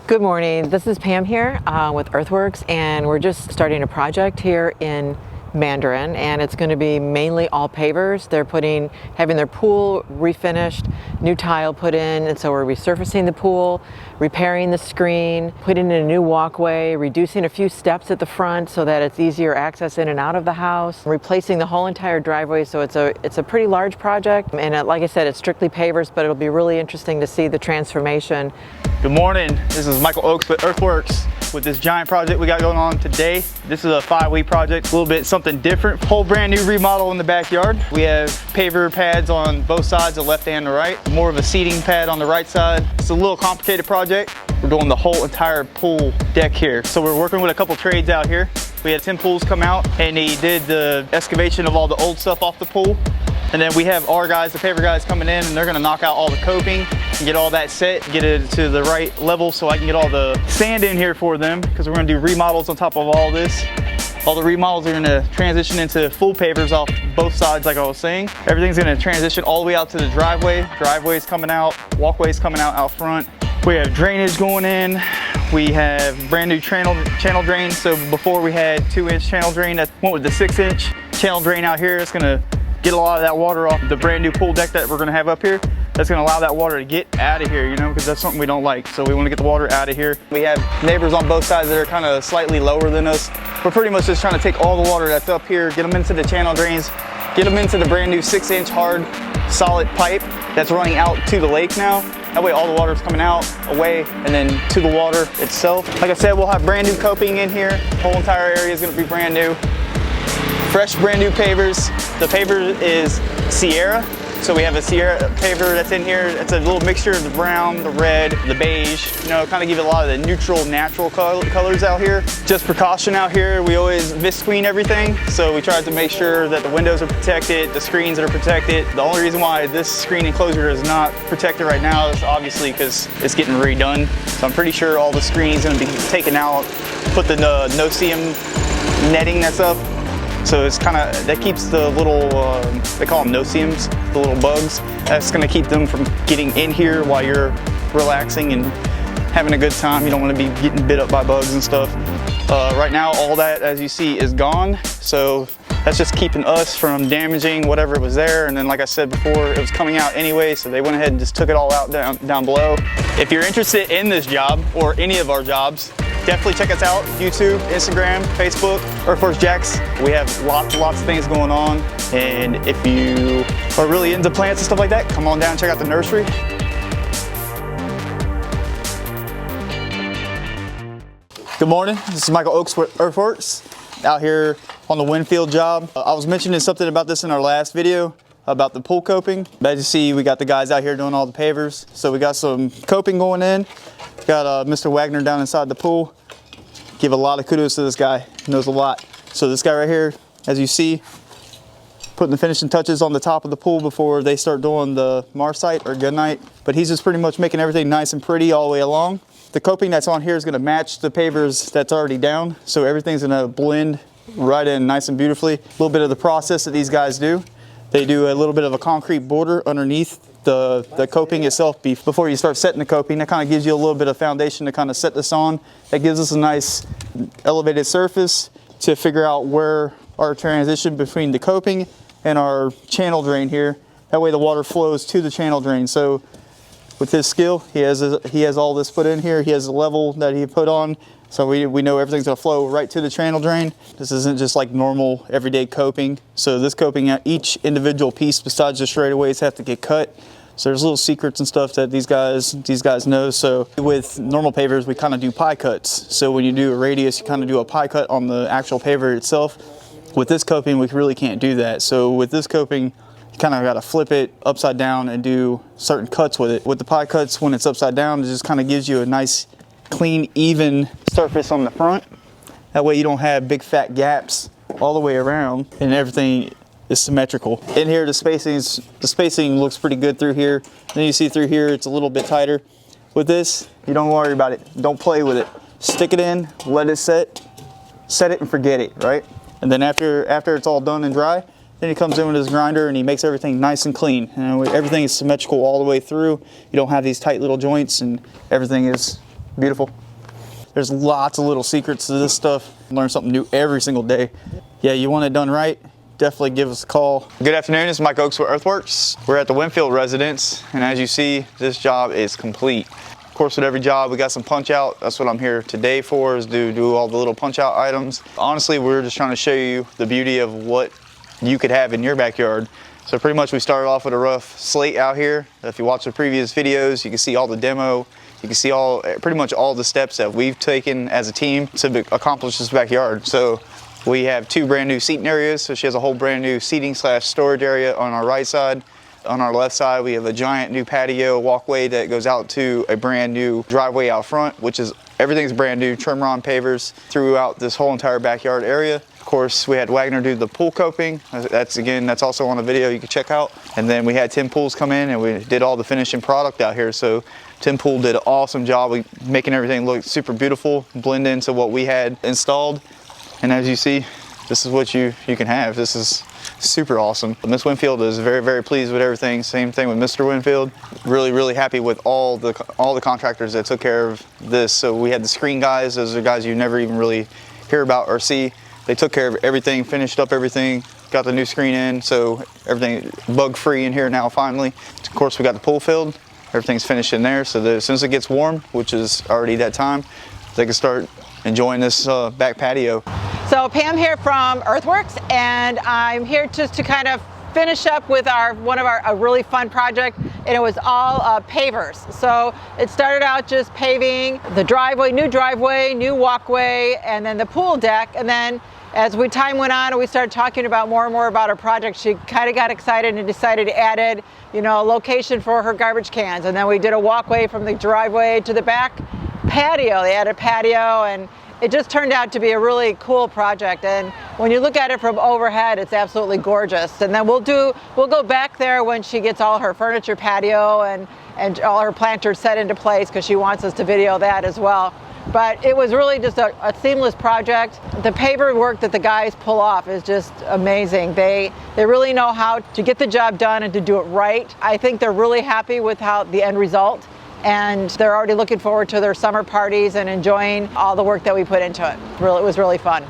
Good morning, this is Pam here with Earthworks, and we're just starting a project here in Mandarin, and it's going to be mainly all pavers. They're having their pool refinished, new tile put in, and so we're resurfacing the pool, repairing the screen, putting in a new walkway, reducing a few steps at the front so that it's easier access in and out of the house, replacing the whole entire driveway. So it's a pretty large project, and like I said, it's strictly pavers, but it'll be really interesting to see the transformation. Good morning, this is Michael Oakes with Earthworks with this giant project we got going on today. This is a 5-week project, a little bit something different. Whole brand new remodel in the backyard. We have paver pads on both sides, the left and the right. More of a seating pad on the right side. It's a little complicated project. We're doing the whole entire pool deck here. So we're working with a couple trades out here. We had 10 pools come out and he did the excavation of all the old stuff off the pool. And then we have our guys, the paver guys, coming in, and they're gonna knock out all the coping and get all that set, get it to the right level so I can get all the sand in here for them, because we're gonna do remodels on top of all this. All the remodels are gonna transition into full pavers off both sides, like I was saying. Everything's gonna transition all the way out to the driveway. Driveway's coming out, walkway's coming out front. We have drainage going in. We have brand new channel drain. So before we had 2-inch channel drain that went with the 6-inch channel drain out here. It's gonna get a lot of that water off the brand new pool deck that we're gonna have up here. That's gonna allow that water to get out of here, you know, because that's something we don't like. So we wanna get the water out of here. We have neighbors on both sides that are kind of slightly lower than us. We're pretty much just trying to take all the water that's up here, get them into the channel drains, get them into the brand new 6-inch hard, solid pipe that's running out to the lake now. That way all the water's coming out, away, and then to the water itself. Like I said, we'll have brand new coping in here. The whole entire area is gonna be brand new. Fresh, brand new pavers. The paver is Sierra. So we have a Sierra paver that's in here. It's a little mixture of the brown, the red, the beige. You know, kind of give it a lot of the neutral, natural colors out here. Just precaution out here, we always screen everything. So we tried to make sure that the windows are protected, the screens are protected. The only reason why this screen enclosure is not protected right now is obviously because it's getting redone. So I'm pretty sure all the screening is gonna be taken out, put the no-seam netting that's up. So it's kind of, that keeps the little, they call them no-seams, the little bugs. That's gonna keep them from getting in here while you're relaxing and having a good time. You don't wanna be getting bit up by bugs and stuff. Right now, all that, as you see, is gone. So that's just keeping us from damaging whatever was there. And then, like I said before, it was coming out anyway, so they went ahead and just took it all out down below. If you're interested in this job, or any of our jobs, definitely check us out, YouTube, Instagram, Facebook, Earthworks Jacks. We have lots of things going on. And if you are really into plants and stuff like that, come on down and check out the nursery. Good morning, this is Michael Oakes with Earthworks, out here on the Winfield job. I was mentioning something about this in our last video, about the pool coping. As you see, we got the guys out here doing all the pavers. So we got some coping going in. Got Mr. Wagner down inside the pool. Give a lot of kudos to this guy, he knows a lot. So this guy right here, as you see, putting the finishing touches on the top of the pool before they start doing the Marcite or Goodnight. But he's just pretty much making everything nice and pretty all the way along. The coping that's on here is gonna match the pavers that's already down. So everything's gonna blend right in nice and beautifully. A little bit of the process that these guys do. They do a little bit of a concrete border underneath the coping itself before you start setting the coping. That kind of gives you a little bit of foundation to kind of set this on. That gives us a nice elevated surface to figure out where our transition between the coping and our channel drain here. That way the water flows to the channel drain. So with his skill, he has all this put in here. He has a level that he put on. So we know everything's gonna flow right to the channel drain. This isn't just like normal everyday coping. So this coping, each individual piece besides the straightaways have to get cut. So there's little secrets and stuff that these guys know. So with normal pavers, we kind of do pie cuts. So when you do a radius, you kind of do a pie cut on the actual paver itself. With this coping, we really can't do that. So with this coping, you kind of got to flip it upside down and do certain cuts with it. With the pie cuts, when it's upside down, it just kind of gives you a nice, clean, even surface on the front. That way you don't have big fat gaps all the way around and everything is symmetrical. In here, the spacing looks pretty good through here. Then you see through here, it's a little bit tighter. With this, you don't worry about it. Don't play with it. Stick it in, let it set it and forget it, right? And then after it's all done and dry, then he comes in with his grinder and he makes everything nice and clean. And everything is symmetrical all the way through. You don't have these tight little joints and everything is Beautiful. There's lots of little secrets to this stuff. Learn something new every single day. Yeah, you want it done right, definitely give us a call. Good afternoon, it's Mike Oakes with Earthworks. We're at the Winfield residence, and as you see, this job is complete. Of course, with every job, we got some punch out. That's what I'm here today for, is to do all the little punch out items. Honestly, we're just trying to show you the beauty of what you could have in your backyard. So pretty much we started off with a rough slate out here. If you watch the previous videos, you can see all the demo. You can see pretty much all the steps that we've taken as a team to accomplish this backyard. So we have 2 brand new seating areas. So she has a whole brand new seating / storage area on our right side. On our left side, we have a giant new patio walkway that goes out to a brand new driveway out front, which is everything's brand new, trim on pavers throughout this whole entire backyard area. Of course, we had Wagner do the pool coping. That's also on the video you can check out. And then we had Tim Pools come in and we did all the finishing product out here. So Tim Pool did an awesome job making everything look super beautiful, blend into what we had installed. And as you see, this is what you can have. This is super awesome. Miss Winfield is very, very pleased with everything. Same thing with Mr. Winfield. Really, really happy with all the contractors that took care of this. So we had the screen guys. Those are guys you never even really hear about or see. They took care of everything, finished up everything, got the new screen in, so everything bug-free in here now finally. Of course, we got the pool filled. Everything's finished in there, so that as soon as it gets warm, which is already that time, they can start enjoying this back patio. So Pam here from Earthworks, and I'm here just to kind of finish up with a really fun project, and it was all pavers. So it started out just paving the driveway, new walkway, and then the pool deck. And then as time went on and we started talking about more and more about our project, she kind of got excited and decided to add a location for her garbage cans. And then we did a walkway from the driveway to the back patio. They added a patio, and it just turned out to be a really cool project. And when you look at it from overhead, it's absolutely gorgeous. And then we'll go back there when she gets all her furniture patio and all her planters set into place, because she wants us to video that as well. But it was really just a seamless project. The paver work that the guys pull off is just amazing. They really know how to get the job done and to do it right. I think they're really happy with the end result. And they're already looking forward to their summer parties and enjoying all the work that we put into it. It was really fun.